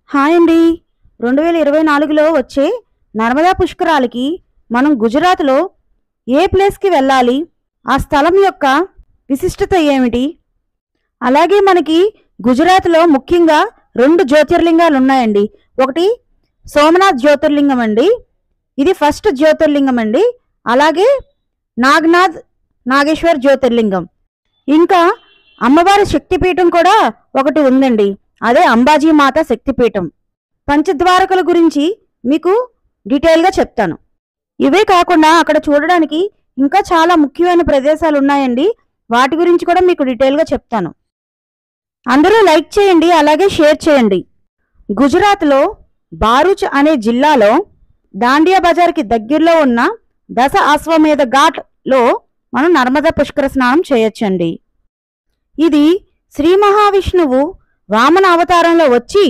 Hi అండి. 2024లో వచ్చే నర్మదా పుష్కరాలకి మనం గుజరాత్లో ఏ ప్లేస్కి వెళ్ళాలి, ఆ స్థలం యొక్క విశిష్టత ఏమిటి, అలాగే మనకి గుజరాత్లో ముఖ్యంగా 2 జ్యోతిర్లింగాలు ఉన్నాయండి. ఒకటి సోమనాథ్ జ్యోతిర్లింగం అండి, ఇది ఫస్ట్ జ్యోతిర్లింగం అండి. అలాగే నాగనాథ్ నాగేశ్వర్ జ్యోతిర్లింగం, ఇంకా అమ్మవారి శక్తిపీఠం కూడా ఒకటి ఉందండి, అదే అంబాజీ మాత శక్తిపీఠం. పంచద్వారకల గురించి మీకు డీటెయిల్గా చెప్తాను. ఇవే కాకుండా అక్కడ చూడడానికి ఇంకా చాలా ముఖ్యమైన ప్రదేశాలు ఉన్నాయండి, వాటి గురించి కూడా మీకు డీటెయిల్గా చెప్తాను. అందరూ లైక్ చేయండి, అలాగే షేర్ చేయండి. గుజరాత్లో బారూచ్ అనే జిల్లాలో దాండియా బజార్కి దగ్గరలో ఉన్న దశ అశ్వమేధ ఘాట్లో మనం నర్మదా పుష్కర స్నానం చేయొచ్చండి. ఇది శ్రీ మహావిష్ణువు వామన అవతారంలో వచ్చి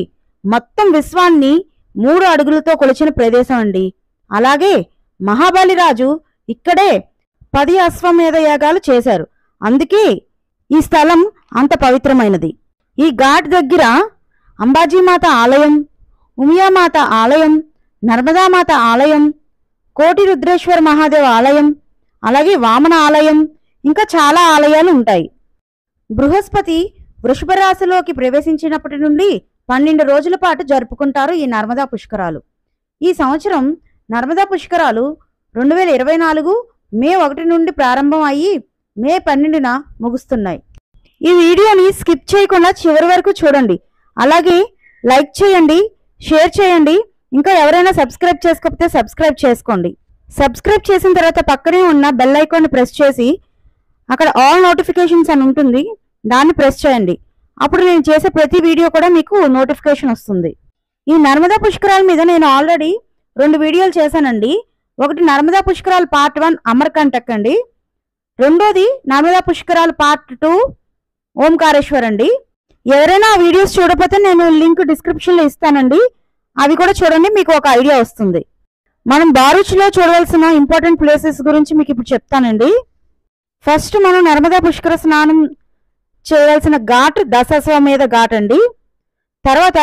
మొత్తం విశ్వాన్ని 3 అడుగులతో కొలిచిన ప్రదేశం అండి. అలాగే మహాబలిరాజు ఇక్కడే 10 అశ్వమేధ యాగాలు చేశారు, అందుకే ఈ స్థలం అంత పవిత్రమైనది. ఈ ఘాట్ దగ్గర అంబాజీమాత ఆలయం, ఉమియామాత ఆలయం, నర్మదామాత ఆలయం, కోటి రుద్రేశ్వర మహాదేవ్ ఆలయం, అలాగే వామన ఆలయం, ఇంకా చాలా ఆలయాలు ఉంటాయి. బృహస్పతి వృషభ రాశిలోకి ప్రవేశించినప్పటి నుండి 12 రోజుల పాటు జరుపుకుంటారు ఈ నర్మదా పుష్కరాలు. ఈ సంవత్సరం నర్మదా పుష్కరాలు 2024 మే 1 నుండి ప్రారంభం అయ్యి మే 12న ముగుస్తున్నాయి. ఈ వీడియోని స్కిప్ చేయకుండా చివరి వరకు చూడండి, అలాగే లైక్ చేయండి, షేర్ చేయండి. ఇంకా ఎవరైనా సబ్స్క్రైబ్ చేసుకోకపోతే సబ్స్క్రైబ్ చేసుకోండి. సబ్స్క్రైబ్ చేసిన తర్వాత పక్కనే ఉన్న బెల్ ఐకాన్ని ప్రెస్ చేసి అక్కడ ఆల్ నోటిఫికేషన్స్ అని ఉంటుంది, దాన్ని ప్రెస్ చేయండి. అప్పుడు నేను చేసే ప్రతి వీడియో కూడా మీకు నోటిఫికేషన్ వస్తుంది. ఈ నర్మదా పుష్కరాల మీద నేను ఆల్రెడీ 2 వీడియోలు చేశానండి. ఒకటి నర్మదా పుష్కరాలు పార్ట్ 1 అమర్కంటక్ అండి, రెండోది నర్మదా పుష్కరాలు పార్ట్ 2 ఓంకారేశ్వర్ అండి. ఎవరైనా ఆ వీడియోస్ చూడకపోతే నేను లింక్ డిస్క్రిప్షన్లో ఇస్తానండి, అవి కూడా చూడండి, మీకు ఒక ఐడియా వస్తుంది. మనం బారూచ్లో చూడవలసిన ఇంపార్టెంట్ ప్లేసెస్ గురించి మీకు ఇప్పుడు చెప్తానండి. ఫస్ట్ మనం నర్మదా పుష్కర స్నానం చేయవలసిన ఘాట్ దశాశ్వమేధ ఘాట్ అండి. తర్వాత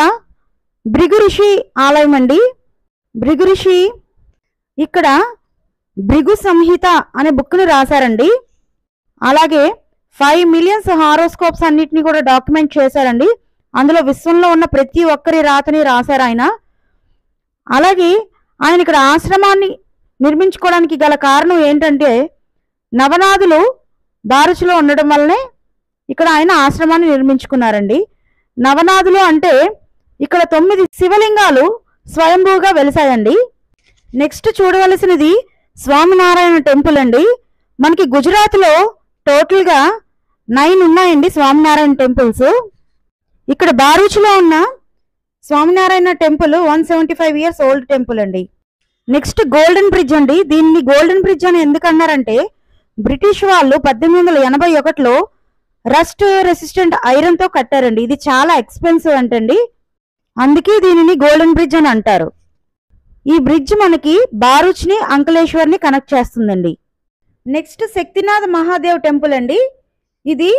భృగు ఋషి ఆలయం అండి. భృగు ఋషి ఇక్కడ భృగు సంహిత అనే బుక్ని రాశారండి. అలాగే 5 మిలియన్స్ హారోస్కోప్స్ అన్నిటిని కూడా డాక్యుమెంట్ చేశారండి. అందులో విశ్వంలో ఉన్న ప్రతి ఒక్కరి రాతని రాశారు ఆయన. అలాగే ఆయన ఇక్కడ ఆశ్రమాన్ని నిర్మించుకోవడానికి గల కారణం ఏంటంటే, నవనాథులు బారూచ్లో ఉండడం వల్లనే ఇక్కడ ఆయన ఆశ్రమాన్ని నిర్మించుకున్నారండి. నవనాథులు అంటే ఇక్కడ 9 శివలింగాలు స్వయంభూగా వెలిసాయండి. నెక్స్ట్ చూడవలసినది స్వామినారాయణ టెంపుల్ అండి. మనకి గుజరాత్లో టోటల్గా 9 ఉన్నాయండి స్వామినారాయణ టెంపుల్స్. ఇక్కడ బారూచ్లో ఉన్న Swaminarayan temple 175 years old temple అండి. నెక్స్ట్ గోల్డెన్ బ్రిడ్జ్ అండి. దీన్ని గోల్డెన్ బ్రిడ్జ్ అని ఎందుకు అన్నారంటే, బ్రిటిష్ వాళ్ళు 1881లో రస్ట్ రెసిస్టెంట్ ఐరన్ తో కట్టారండి. ఇది చాలా ఎక్స్పెన్సివ్ అంటండి, అందుకే దీనిని గోల్డెన్ బ్రిడ్జ్ అని అంటారు. ఈ బ్రిడ్జ్ మనకి బారూచ్ ని అంకలేశ్వర్ ని కనెక్ట్ చేస్తుందండి. నెక్స్ట్ శక్తినాథ్ మహాదేవ్ టెంపుల్ అండి. ఇది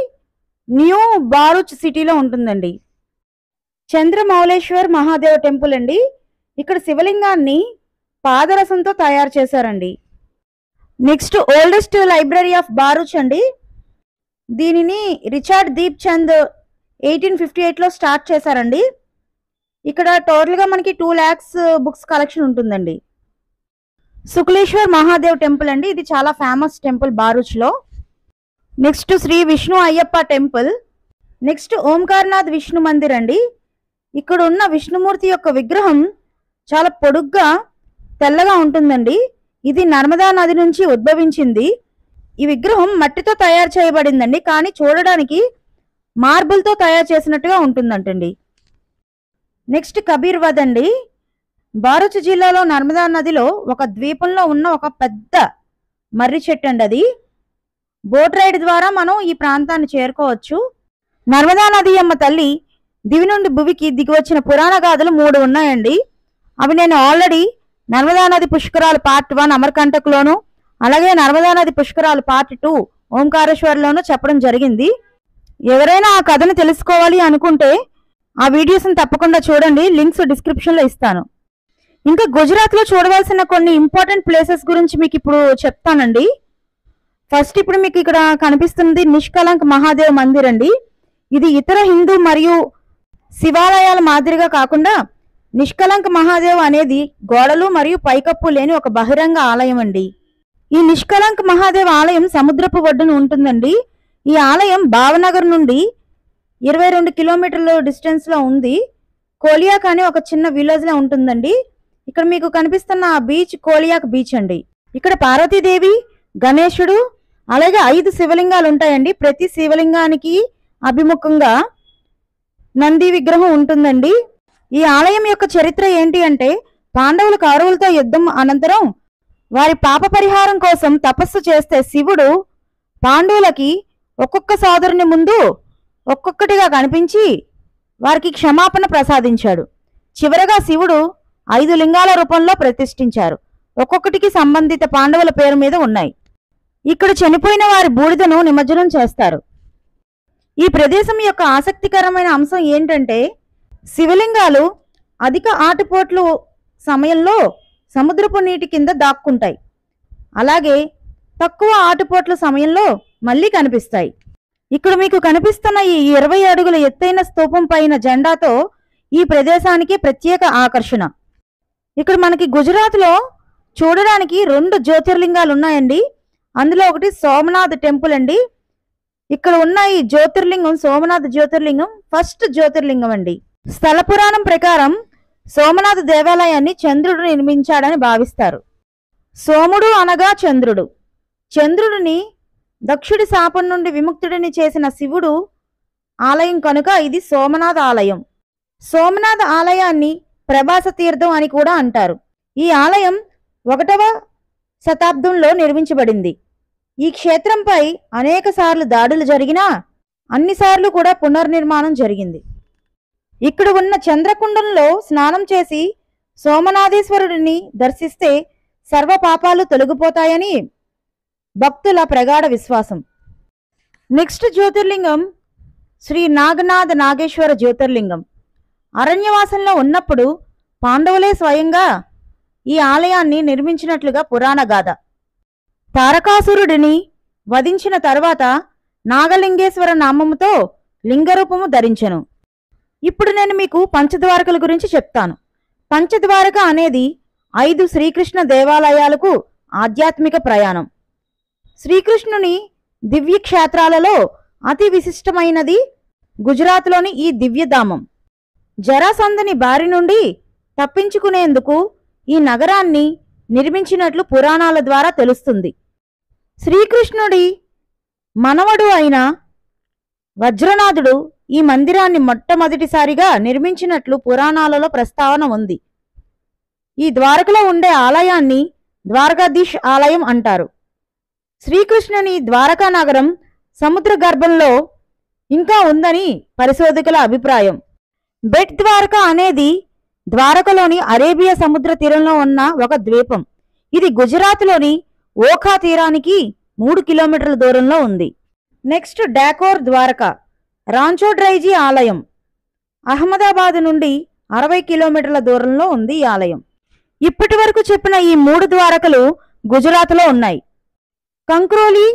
న్యూ బారూచ్ సిటీలో ఉంటుందండి. చంద్రమౌళేశ్వర్ మహాదేవ్ టెంపుల్ అండి. ఇక్కడ శివలింగాన్ని పాదరసంతో తయారు చేశారండి. నెక్స్ట్ ఓల్డెస్ట్ లైబ్రరీ ఆఫ్ బారూచ్ అండి. దీనిని రిచర్డ్ దీప్ చంద్ 1858లో స్టార్ట్ చేశారండి. ఇక్కడ టోటల్గా మనకి 2 lakhs బుక్స్ కలెక్షన్ ఉంటుందండి. శుక్లేశ్వర్ మహాదేవ్ టెంపుల్ అండి. ఇది చాలా ఫేమస్ టెంపుల్ బారూచ్లో. Next Shri Vishnu Ayyappa temple. Next Omkarnath Vishnu Mandir అండి. ఇక్కడ ఉన్న విష్ణుమూర్తి యొక్క విగ్రహం చాలా పొడుగ్గా తెల్లగా ఉంటుందండి. ఇది నర్మదా నది నుంచి ఉద్భవించింది. ఈ విగ్రహం మట్టితో తయారు చేయబడిందండి, కానీ చూడడానికి మార్బుల్తో తయారు చేసినట్టుగా ఉంటుందంటండి. నెక్స్ట్ కబీర్ వద్ అండి. బారూచ్ జిల్లాలో నర్మదా నదిలో ఒక ద్వీపంలో ఉన్న ఒక పెద్ద మర్రి చెట్టు అండి. అది బోట్ రైడ్ ద్వారా మనం ఈ ప్రాంతాన్ని చేరుకోవచ్చు. నర్మదా నది అమ్మ తల్లి దివి నుండి భువికి దిగి వచ్చిన పురాణ గాథలు 3 ఉన్నాయండి. అవి నేను ఆల్రెడీ నర్మదా నది పుష్కరాలు పార్ట్ 1 అమర్కంటక్లోను, అలాగే నర్మదా నది పుష్కరాలు పార్ట్ 2 ఓంకారేశ్వర్లోనూ చెప్పడం జరిగింది. ఎవరైనా ఆ కథను తెలుసుకోవాలి అనుకుంటే ఆ వీడియోస్ని తప్పకుండా చూడండి, లింక్స్ డిస్క్రిప్షన్లో ఇస్తాను. ఇంకా గుజరాత్లో చూడవలసిన కొన్ని ఇంపార్టెంట్ ప్లేసెస్ గురించి మీకు ఇప్పుడు చెప్తానండి. ఫస్ట్ ఇప్పుడు మీకు ఇక్కడ కనిపిస్తుంది నిష్కలంక్ మహాదేవ్ మందిర్ అండి. ఇది ఇతర హిందూ మరియు శివాలయాల మాదిరిగా కాకుండా నిష్కలంక్ మహాదేవ్ అనేది గోడలు మరియు పైకప్పు లేని ఒక బహిరంగ ఆలయం అండి. ఈ నిష్కలంక్ మహాదేవ్ ఆలయం సముద్రపు ఒడ్డున ఉంటుందండి. ఈ ఆలయం భావనగర్ నుండి 22 కిలోమీటర్ల డిస్టెన్స్లో ఉంది. కోలియాక్ అనే ఒక చిన్న విలేజ్లో ఉంటుందండి. ఇక్కడ మీకు కనిపిస్తున్న ఆ బీచ్ కోలియాక్ బీచ్ అండి. ఇక్కడ పార్వతీదేవి, గణేశుడు, అలాగే 5 శివలింగాలు ఉంటాయండి. ప్రతి శివలింగానికి అభిముఖంగా నంది విగ్రహం ఉంటుందండి. ఈ ఆలయం యొక్క చరిత్ర ఏంటి అంటే, పాండవులు కౌరవులతో యుద్ధం అనంతరం వారి పాప పరిహారం కోసం తపస్సు చేస్తే శివుడు పాండవులకి ఒక్కొక్క సోదరుని ముందు ఒక్కొక్కటిగా కనిపించి వారికి క్షమాపణ ప్రసాదించాడు. చివరగా శివుడు 5 లింగాల రూపంలో ప్రతిష్ఠించారు. ఒక్కొక్కటికి సంబంధిత పాండవుల పేరు మీద ఉన్నాయి. ఇక్కడ చనిపోయిన వారి బూడిదను నిమజ్జనం చేస్తారు. ఈ ప్రదేశం యొక్క ఆసక్తికరమైన అంశం ఏంటంటే, శివలింగాలు అధిక ఆటుపోట్లు సమయంలో సముద్రపు నీటి కింద దాక్కుంటాయి. అలాగే తక్కువ ఆటుపోట్ల సమయంలో మళ్ళీ కనిపిస్తాయి. ఇక్కడ మీకు కనిపిస్తున్న ఈ 20 అడుగుల ఎత్తైన స్తూపం పైన జెండాతో ఈ ప్రదేశానికి ప్రత్యేక ఆకర్షణ. ఇక్కడ మనకి గుజరాత్లో చూడడానికి 2 జ్యోతిర్లింగాలు ఉన్నాయండి. అందులో ఒకటి సోమనాథ్ టెంపుల్ అండి. ఇక్కడ ఉన్న ఈ జ్యోతిర్లింగం సోమనాథ్ జ్యోతిర్లింగం ఫస్ట్ జ్యోతిర్లింగం అండి. స్థల పురాణం ప్రకారం సోమనాథ దేవాలయాన్ని చంద్రుడు నిర్మించాడని భావిస్తారు. సోముడు అనగా చంద్రుడు. చంద్రుడిని దక్షుడి శాపం నుండి విముక్తుడిని చేసిన శివుడు ఆలయం కనుక ఇది సోమనాథ ఆలయం. సోమనాథ ఆలయాన్ని ప్రభాస తీర్థం అని కూడా అంటారు. ఈ ఆలయం 1వ శతాబ్దంలో నిర్మించబడింది. ఈ క్షేత్రంపై అనేక సార్లు దాడులు జరిగినా అన్నిసార్లు కూడా పునర్నిర్మాణం జరిగింది. ఇక్కడ ఉన్న చంద్రకుండంలో స్నానం చేసి సోమనాథేశ్వరుడిని దర్శిస్తే సర్వ పాపాలు తొలగిపోతాయని భక్తుల ప్రగాఢ విశ్వాసం. నెక్స్ట్ జ్యోతిర్లింగం శ్రీ నాగనాథ నాగేశ్వర జ్యోతిర్లింగం. అరణ్యవాసంలో ఉన్నప్పుడు పాండవులే స్వయంగా ఈ ఆలయాన్ని నిర్మించినట్లుగా పురాణ గాథ. తారకాసురుడిని వధించిన తర్వాత నాగలింగేశ్వర నామముతో లింగరూపము ధరించెను. ఇప్పుడు నేను మీకు పంచద్వారకల గురించి చెప్తాను. పంచద్వారక అనేది 5 శ్రీకృష్ణ దేవాలయాలకు ఆధ్యాత్మిక ప్రయాణం. శ్రీకృష్ణుని దివ్య క్షేత్రాలలో అతి విశిష్టమైనది గుజరాత్లోని ఈ దివ్యధామం. జరాసంధుని బారి నుండి తప్పించుకునేందుకు ఈ నగరాన్ని నిర్మించినట్లు పురాణాల ద్వారా తెలుస్తుంది. శ్రీకృష్ణుడి మనవడు అయిన వజ్రనాథుడు ఈ మందిరాన్ని మొట్టమొదటిసారిగా నిర్మించినట్లు పురాణాలలో ప్రస్తావన ఉంది. ఈ ద్వారకలో ఉండే ఆలయాన్ని ద్వారకాధీష్ ఆలయం అంటారు. శ్రీకృష్ణుని ద్వారకా నగరం సముద్ర గర్భంలో ఇంకా ఉందని పరిశోధకుల అభిప్రాయం. బెట్ ద్వారకా అనేది ద్వారకలోని అరేబియా సముద్ర తీరంలో ఉన్న ఒక ద్వీపం. ఇది గుజరాత్లోని ఓఖా తీరానికి 3 కిలోమీటర్ల దూరంలో ఉంది. నెక్స్ట్ డాకోర్ ద్వారకా రాంచోడ్రైజీ ఆలయం. అహ్మదాబాద్ నుండి 60 కిలోమీటర్ల దూరంలో ఉంది ఈ ఆలయం. ఇప్పటి వరకు చెప్పిన ఈ 3 ద్వారకలు గుజరాత్లో ఉన్నాయి. కంక్రోలి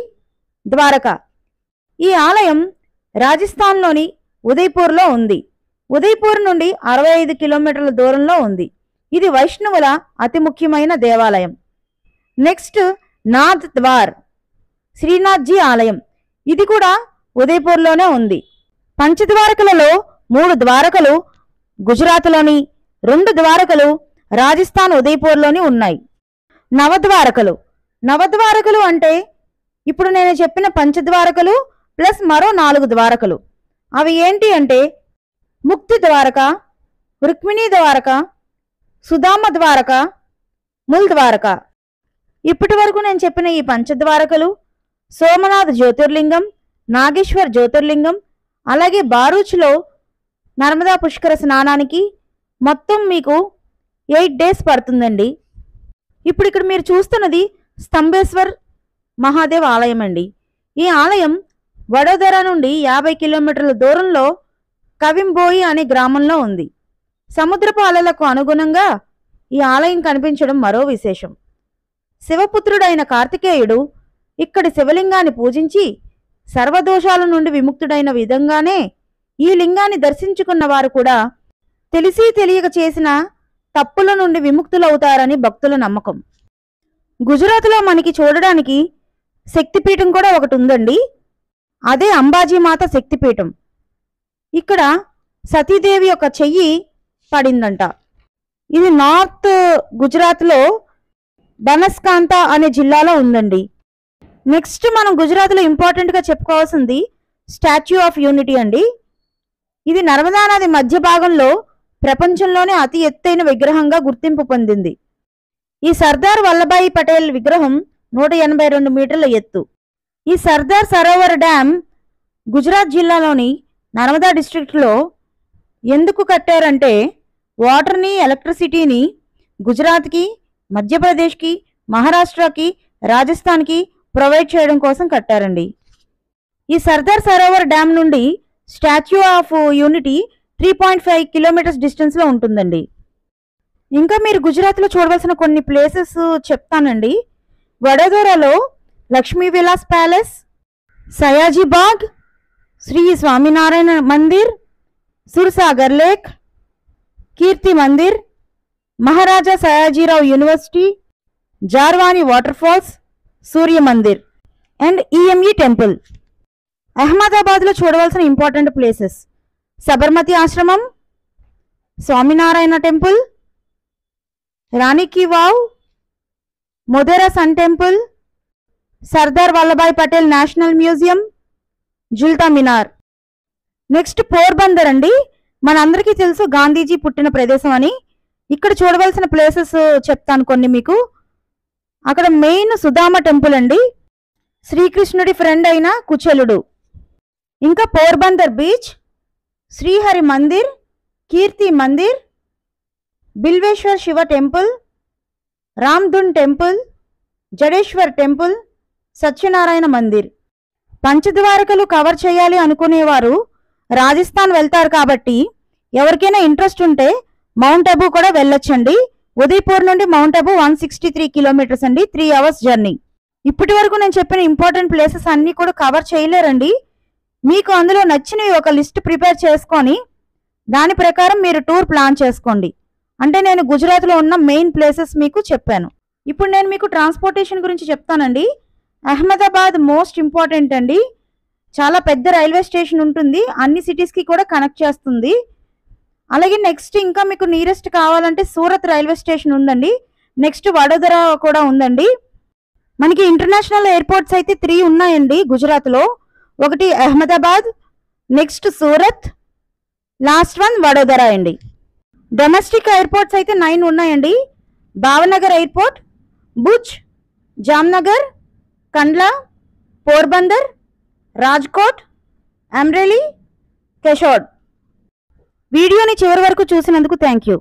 ద్వారక. ఈ ఆలయం రాజస్థాన్లోని ఉదయ్పూర్లో ఉంది. ఉదయ్పూర్ నుండి 65 కిలోమీటర్ల దూరంలో ఉంది. ఇది వైష్ణవుల అతి ముఖ్యమైన దేవాలయం. నెక్స్ట్ నాథ్ ద్వార్ శ్రీనాథ్జీ ఆలయం. ఇది కూడా ఉదయ్పూర్లోనే ఉంది. పంచద్వారకలలో 3 ద్వారకలు గుజరాత్లోని, 2 ద్వారకలు రాజస్థాన్ ఉదయ్పూర్లోని ఉన్నాయి. నవద్వారకలు. నవద్వారకలు అంటే ఇప్పుడు నేను చెప్పిన పంచద్వారకలు ప్లస్ మరో 4 ద్వారకలు. అవి ఏంటి అంటే ముక్తి ద్వారక, రుక్మిణీ ద్వారక, సుధామ ద్వారక, ముల్ ద్వారక. ఇప్పటి వరకు నేను చెప్పిన ఈ పంచద్వారకలు సోమనాథ్ జ్యోతిర్లింగం, నాగేశ్వర్ జ్యోతిర్లింగం, అలాగే బారూచ్లో నర్మదా పుష్కర స్నానానికి మొత్తం మీకు 8 డేస్ పడుతుందండి. ఇప్పుడు ఇక్కడ మీరు చూస్తున్నది స్తంభేశ్వర్ మహాదేవ్ ఆలయం అండి. ఈ ఆలయం వడోదర నుండి 50 కిలోమీటర్ల దూరంలో కవింబోయి అనే గ్రామంలో ఉంది. సముద్రపు అలలకు అనుగుణంగా ఈ ఆలయం కనిపించడం మరో విశేషం. శివపుత్రుడైన కార్తికేయుడు ఇక్కడి శివలింగాన్ని పూజించి సర్వదోషాల నుండి విముక్తుడైన విధంగానే ఈ లింగాన్ని దర్శించుకున్న వారు కూడా తెలిసి తెలియక చేసిన తప్పుల నుండి విముక్తులవుతారని భక్తుల నమ్మకం. గుజరాత్లో మనకి చూడడానికి శక్తిపీఠం కూడా ఒకటి ఉందండి. అదే అంబాజీమాత శక్తిపీఠం. ఇక్కడ సతీదేవి యొక్క చెయ్యి పడిందంట. ఇది నార్త్ గుజరాత్లో బనస్కాంత అనే జిల్లాలో ఉందండి. నెక్స్ట్ మనం గుజరాత్లో ఇంపార్టెంట్గా చెప్పుకోవాల్సింది స్టాచ్యూ ఆఫ్ యూనిటీ అండి. ఇది నర్మదా నది మధ్య భాగంలో ప్రపంచంలోనే అతి ఎత్తైన విగ్రహంగా గుర్తింపు పొందింది. ఈ సర్దార్ వల్లభాయ్ పటేల్ విగ్రహం 182 మీటర్ల ఎత్తు. ఈ సర్దార్ సరోవర్ డ్యామ్ గుజరాత్ జిల్లాలోని నర్మదా డిస్ట్రిక్ట్లో ఎందుకు కట్టారంటే వాటర్ని, ఎలక్ట్రిసిటీని గుజరాత్కి, మధ్యప్రదేశ్కి, మహారాష్ట్రకి, రాజస్థాన్కి ప్రొవైడ్ చేయడం కోసం కట్టారండి. ఈ సర్దార్ సరోవర్ డ్యామ్ నుండి స్టాచ్యూ ఆఫ్ యూనిటీ 3.5 కిలోమీటర్స్ డిస్టెన్స్లో ఉంటుందండి. ఇంకా మీరు గుజరాత్లో చూడవలసిన కొన్ని ప్లేసెస్ చెప్తానండి. వడోదరాలో Lakshmi Vilas palace, Sayaji Baug, Shri Swaminarayan Mandir, Sursagar lake, Kirti Mandir, Maharaja Sayajirao university, Zarwani water falls, Surya Mandir and EME temple. అహ్మదాబాద్లో చూడవలసిన ఇంపార్టెంట్ ప్లేసెస్ సబర్మతి ఆశ్రమం, Swaminarayan temple, Rani ki Vav, Modhera sun temple, Sardar Vallabhbhai Patel national museum, Jhulta Minar. Next Porbandar అండి. మనందరికీ తెలుసు గాంధీజీ పుట్టిన ప్రదేశం అని. ఇక్కడ చూడవలసిన ప్లేసెస్ చెప్తాను కొన్ని మీకు. అక్కడ మెయిన్ సుధామ టెంపుల్ అండి, శ్రీకృష్ణుడి ఫ్రెండ్ అయిన కుచేలుడు. ఇంకా Porbandar beach, Shrihari Mandir, Kirti Mandir, Bilveshwar Shiva temple, Ramdhun temple, Jadeshwar temple, Satyanarayan Mandir. పంచద్వారకలు కవర్ చేయాలి అనుకునేవారు రాజస్థాన్ వెళ్తారు కాబట్టి ఎవరికైనా ఇంట్రెస్ట్ ఉంటే మౌంట్ అబూ కూడా వెళ్ళొచ్చండి. ఉదయపూర్ నుండి మౌంట్ అబూ 163 కిలోమీటర్స్ అండి, 3 అవర్స్ జర్నీ. ఇప్పటి వరకు నేను చెప్పిన ఇంపార్టెంట్ ప్లేసెస్ అన్నీ కూడా కవర్ చేయలేరండి. మీకు అందులో నచ్చినవి ఒక లిస్ట్ ప్రిపేర్ చేసుకొని దాని ప్రకారం మీరు టూర్ ప్లాన్ చేసుకోండి. అంటే నేను గుజరాత్లో ఉన్న మెయిన్ ప్లేసెస్ మీకు చెప్పాను. ఇప్పుడు నేను మీకు ట్రాన్స్పోర్టేషన్ గురించి చెప్తానండి. అహ్మదాబాద్ మోస్ట్ ఇంపార్టెంట్ అండి. చాలా పెద్ద రైల్వే స్టేషన్ ఉంటుంది, అన్ని సిటీస్కి కూడా కనెక్ట్ చేస్తుంది. అలాగే నెక్స్ట్ ఇంకా మీకు నియరెస్ట్ కావాలంటే సూరత్ రైల్వే స్టేషన్ ఉందండి. నెక్స్ట్ వడోదర కూడా ఉందండి. మనకి ఇంటర్నేషనల్ ఎయిర్పోర్ట్స్ అయితే 3 ఉన్నాయండి గుజరాత్లో. ఒకటి Ahmedabad, next Surat, last one Vadodara అండి. డొమెస్టిక్ ఎయిర్పోర్ట్స్ అయితే 9 ఉన్నాయండి. భావనగర్ ఎయిర్పోర్ట్, భుజ్, జామ్నగర్, కండ్లా, పోర్బందర్, రాజ్కోట్, అమ్రేలీ, కెషోడ్. వీడియోని చివరి వరకు చూసినందుకు థ్యాంక్ యూ.